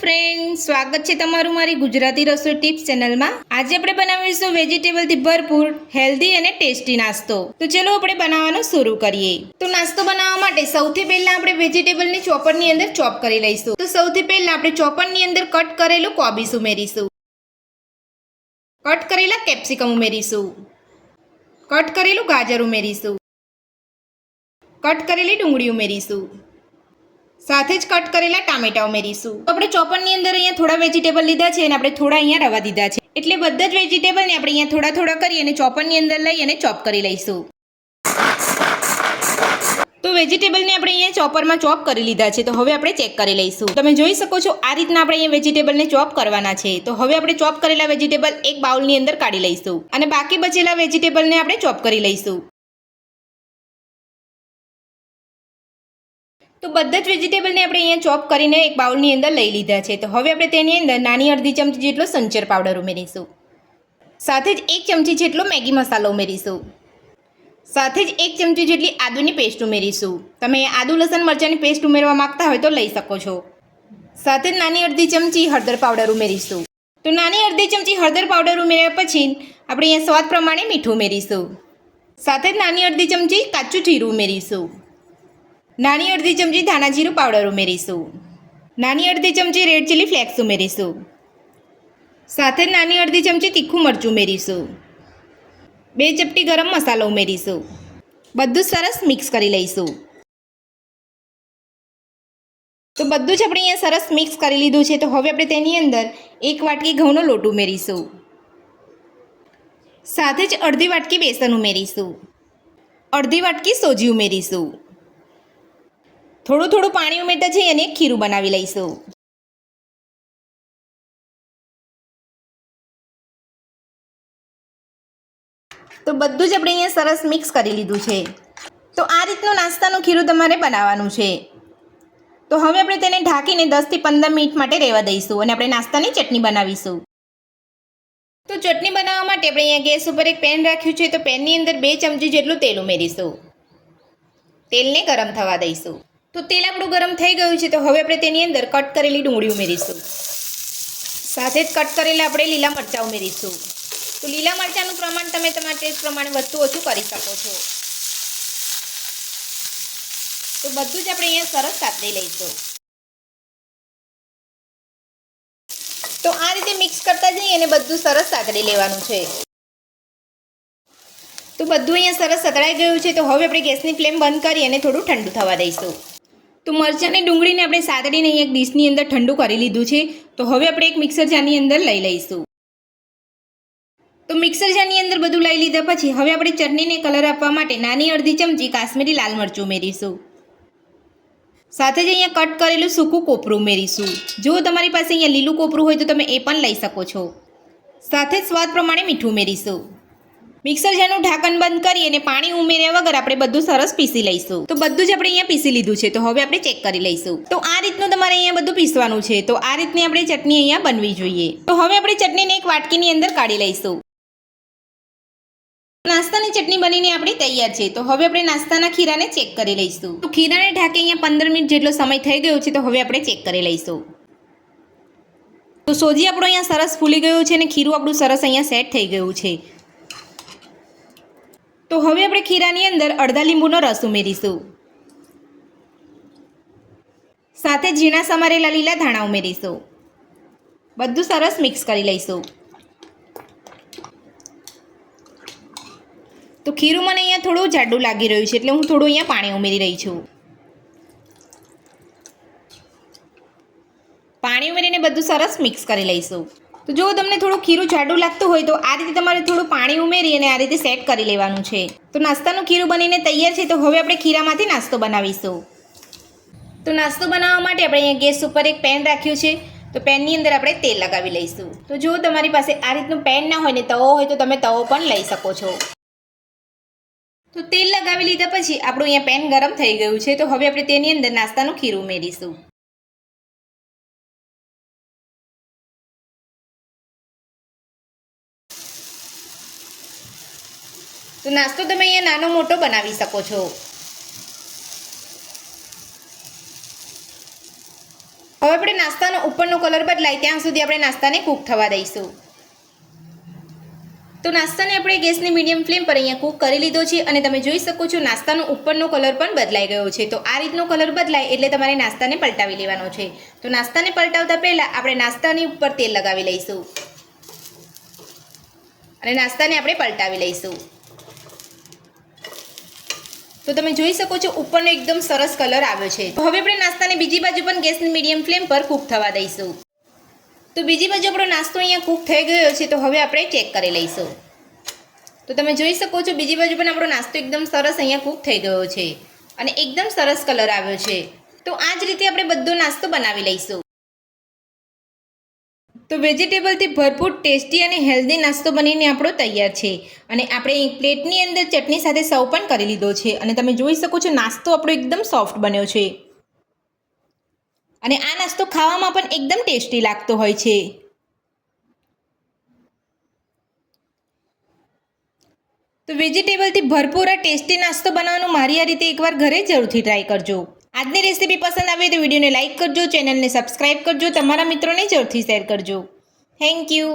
Friends, સ્વાગત છે તમારું મારી ગુજરાતી રસોઈ ટિપ્સ ચેનલમાં। આજે આપણે બનાવીશું વેજીટેબલથી ભરપૂર હેલ્ધી અને ટેસ્ટી નાસ્તો। તો ચલો આપણે બનાવવાનું શરૂ કરીએ। તો નાસ્તો બનાવવા માટે સૌથી પહેલા આપણે વેજીટેબલની ચોપરની અંદર ચોપ કરી લઈશું। તો સૌથી પહેલા આપણે ચોપરની અંદર કટ કરેલું કોબીસ ઉમેરીશું, કટ કરેલા કેપ્સિકમ ઉમેરીશું, કટ કરેલું ગાજર ઉમેરીશું, કટ કરેલી ડુંગળી ઉમેરીશું, સાથે જ કટ કરેલા ટામેટા ઉમેરીશું। તો આપણે ચોપરની અંદર અહીંયા થોડા વેજીટેબલ લીધા છે અને આપણે થોડા અહીંયા રવા દીધા છે, એટલે બધા જ વેજીટેબલને આપણે અહીંયા થોડા થોડા કરી અને ચોપરની અંદર લઈ અને ચોપ કરી લઈશું। તો વેજીટેબલને આપણે અહીંયા ચોપરમાં ચોપ કરી લીધા છે, તો હવે આપણે ચેક કરી લઈશું। તમે જોઈ શકો છો આ રીતના આપણે અહીંયા વેજીટેબલને ચોપ કરવાના છે। તો હવે આપણે ચોપ કરેલા વેજીટેબલ એક બાઉલની અંદર કાઢી લઈશું અને બાકી બચેલા વેજીટેબલને આપણે ચોપ કરી લઈશું। તો બધા જ વેજીટેબલને આપણે અહીંયા ચોપ કરીને એક બાઉલની અંદર લઈ લીધા છે। તો હવે આપણે તેની અંદર નાની અડધી ચમચી જેટલો સંચર પાવડર ઉમેરીશું, સાથે જ 1 ચમચી જેટલો મેગી મસાલો ઉમેરીશું, સાથે જ 1 ચમચી જેટલી આદુની પેસ્ટ ઉમેરીશું। તમે આદુ લસણ મરચાંની પેસ્ટ ઉમેરવા માંગતા હોય તો લઈ શકો છો। સાથે જ નાની અડધી ચમચી હળદર પાવડર ઉમેરીશું। તો નાની અડધી ચમચી હળદર પાવડર ઉમેર્યા પછી આપણે અહીંયા સ્વાદ પ્રમાણે મીઠું ઉમેરીશું, સાથે જ નાની અડધી ચમચી કાચું જીરું ઉમેરીશું, નાની અડધી ચમચી ધાણા જીરું પાવડર ઉમેરીશું, નાની અડધી ચમચી રેડ ચીલી ફ્લેક્સ ઉમેરીશું, સાથે જ નાની અડધી ચમચી તીખું મરચું ઉમેરીશું, 2 ચપટી ગરમ મસાલો ઉમેરીશું। બધું સરસ મિક્સ કરી લઈશું। તો બધું જ આપણે અહીંયા સરસ મિક્સ કરી લીધું છે। તો હવે આપણે તેની અંદર 1 વાટકી ઘઉંનો લોટ ઉમેરીશું, સાથે જ અડધી વાટકી બેસન ઉમેરીશું, અડધી વાટકી સોજી ઉમેરીશું। થોડું થોડું પાણી ઉમેરતા જઈ અને ખીરું બનાવી લઈશું। તો બધું જ આપણે અહીંયા સરસ મિક્સ કરી લીધું છે। તો આ રીતનું નાસ્તાનું ખીરું તમારે બનાવવાનું છે। તો હવે આપણે તેને ઢાંકીને 10 થી 15 મિનિટ માટે રહેવા દઈશું અને આપણે નાસ્તાની ચટણી બનાવીશું। તો ચટણી બનાવવા માટે આપણે અહીંયા ગેસ ઉપર એક પેન રાખ્યું છે। તો પેનની અંદર 2 ચમચી જેટલું તેલ ઉમેરીશું, તેલને ગરમ થવા દઈશું। તો તેલ આપણું ગરમ થઈ ગયું છે। તો હવે આપણે તેની અંદર કટ કરેલી ડુંગળી ઉમેરીશું, સાથે જ કટ કરેલા આપણે લીલા મરચાં ઉમેરીશું। તો લીલા મરચાંનું પ્રમાણ તમે તમારા ટેસ્ટ પ્રમાણે વધુ ઓછું કરી શકો છો। તો બધું જ આપણે અહીંયા સરસ સાતળી લઈશું। તો આ રીતે મિક્સ કરતા જઈએ અને બધું સરસ સાતળી લેવાનું છે। તો બધું અહીંયા સરસ સતળાઈ ગયું છે। તો હવે આપણે ગેસની ફ્લેમ બંધ કરી અને થોડું ઠંડુ થવા દઈશું। તો મરચાંની ડુંગળીને આપણે સાતળીને એક ડીશની અંદર ઠંડુ કરી લીધું છે। તો હવે આપણે એક મિક્સર જારની અંદર લઈ લઈશું। તો મિક્સર જારની અંદર બધું લઈ લીધા પછી હવે આપણે ચટણીને કલર આપવા માટે નાની અડધી ચમચી કાશ્મીરી લાલ મરચું ઉમેરીશું, સાથે જ અહીંયા કટ કરેલું સૂકું કોપરું ઉમેરીશું। જો તમારી પાસે અહીંયા લીલું કોપરું હોય તો તમે એ પણ લઈ શકો છો। સાથે જ સ્વાદ પ્રમાણે મીઠું ઉમેરીશું। મિક્સર જારનું ઢાંકણ બંધ કરી અને પાણી ઉમેર્યા વગર આપણે બધું સરસ પીસી લઈશું। તો બધું જ આપણે અહીંયા પીસી લીધું છે। તો હવે આપણે ચેક કરી લઈશું। તો આ રીતનું તમારે અહીંયા બધું પીસવાનું છે। તો આ રીતની આપણે ચટણી અહીંયા બનવી જોઈએ। તો હવે આપણે ચટણીને એક વાટકીની અંદર કાઢી લઈશું। નાસ્તાની ચટણી બનીને આપણી તૈયાર છે। તો હવે આપણે નાસ્તાના ખીરાને ચેક કરી લઈશું। તો ખીરાને ઢાંકી અહીંયા 15 મિનિટ જેટલો સમય થઈ ગયો છે। તો હવે આપણે ચેક કરી લઈશું। તો સોજી આપણો અહીંયા સરસ ફૂલી ગયું છે અને ખીરું આપણું સરસ અહીંયા સેટ થઈ ગયું છે। તો હવે આપણે ખીરાની અંદર અડધા લીંબુનો રસ ઉમેરીશું, સાથે ઝીણા સમારેલા લીલા ધાણા ઉમેરીશું। બધું સરસ મિક્સ કરી લઈશું। તો ખીરું મને અહીંયા થોડું જાડું લાગી રહ્યું છે, એટલે હું થોડું અહીંયા પાણી ઉમેરી રહી છું। પાણી ઉમેરીને બધું સરસ મિક્સ કરી લઈશું। તો જો તમને થોડું ખીરું જાડું લાગતું હોય તો આ રીતે તમારે થોડું પાણી ઉમેરી અને આ રીતે સેટ કરી લેવાનું છે। તો નાસ્તાનું ખીરું બનીને તૈયાર છે। તો હવે આપણે ખીરામાંથી નાસ્તો બનાવીશું। તો નાસ્તો બનાવવા માટે આપણે અહીંયા ગેસ ઉપર એક પેન રાખ્યું છે। તો પેનની અંદર આપણે તેલ લગાવી લઈશું। તો જો તમારી પાસે આ રીતનું પેન ના હોય ને તવો હોય તો તમે તવો પણ લઈ શકો છો। તો તેલ લગાવી લીધા પછી આપણું અહીંયા પેન ગરમ થઈ ગયું છે। તો હવે આપણે તેની અંદર નાસ્તાનું ખીરું ઉમેરીશું। તો નાસ્તો તમે અહીંયા નાનો મોટો બનાવી શકો છો। હવે આપણે નાસ્તાનો ઉપરનો કલર બદલાય ત્યાં સુધી આપણે નાસ્તાને કૂક થવા દઈશું. તો નાસ્તાને આપણે ગેસની મીડિયમ ફ્લેમ પર અહીંયા કૂક કરી લીધો છે અને તમે જોઈ શકો છો નાસ્તાનો ઉપરનો કલર પણ બદલાઈ ગયો છે. તો આ રીતનો કલર બદલાય એટલે તમારે નાસ્તાને પલટાવી લેવાનો છે. તો નાસ્તાને પલટાવતા પહેલાં આપણે નાસ્તાની ઉપર તેલ લગાવી લઈશું અને નાસ્તાને આપણે પલટાવી લઈશું. તો તમે જોઈ શકો છો ઉપરનો એકદમ સરસ કલર આવ્યો છે. તો હવે આપણે નાસ્તાને બીજી બાજુ પણ ગેસની મીડિયમ ફ્લેમ પર કૂક થવા દઈશું. તો બીજી બાજુ આપણો નાસ્તો અહીંયા કૂક થઈ ગયો છે. તો હવે આપણે ચેક કરી લઈશું. તો તમે જોઈ શકો છો બીજી બાજુ પણ આપણો નાસ્તો એકદમ સરસ અહીંયા કૂક થઈ ગયો છે અને એકદમ સરસ કલર આવ્યો છે. તો આ જ રીતે આપણે બધો નાસ્તો બનાવી લઈશું. તો વેજીટેબલથી ભરપૂર ટેસ્ટી અને હેલ્ધી નાસ્તો બનીને આપણો તૈયાર છે અને આપણે એક પ્લેટની અંદર ચટણી સાથે સર્વ પણ કરી લીધો છે અને તમે જોઈ શકો છો નાસ્તો આપણો એકદમ સોફ્ટ બન્યો છે અને આ નાસ્તો ખાવામાં પણ એકદમ ટેસ્ટી લાગતો હોય છે. તો વેજીટેબલથી ભરપૂર આ ટેસ્ટી નાસ્તો બનાવવાનો મારી આ રીતે એકવાર ઘરે જરૂરથી ટ્રાય કરજો. આજની રેસીપી પસંદ આવે તો વિડીયોને લાઇક કરજો, ચેનલને સબસ્ક્રાઇબ કરજો, તમારા મિત્રોને જરૂરથી શેર કરજો. Thank you.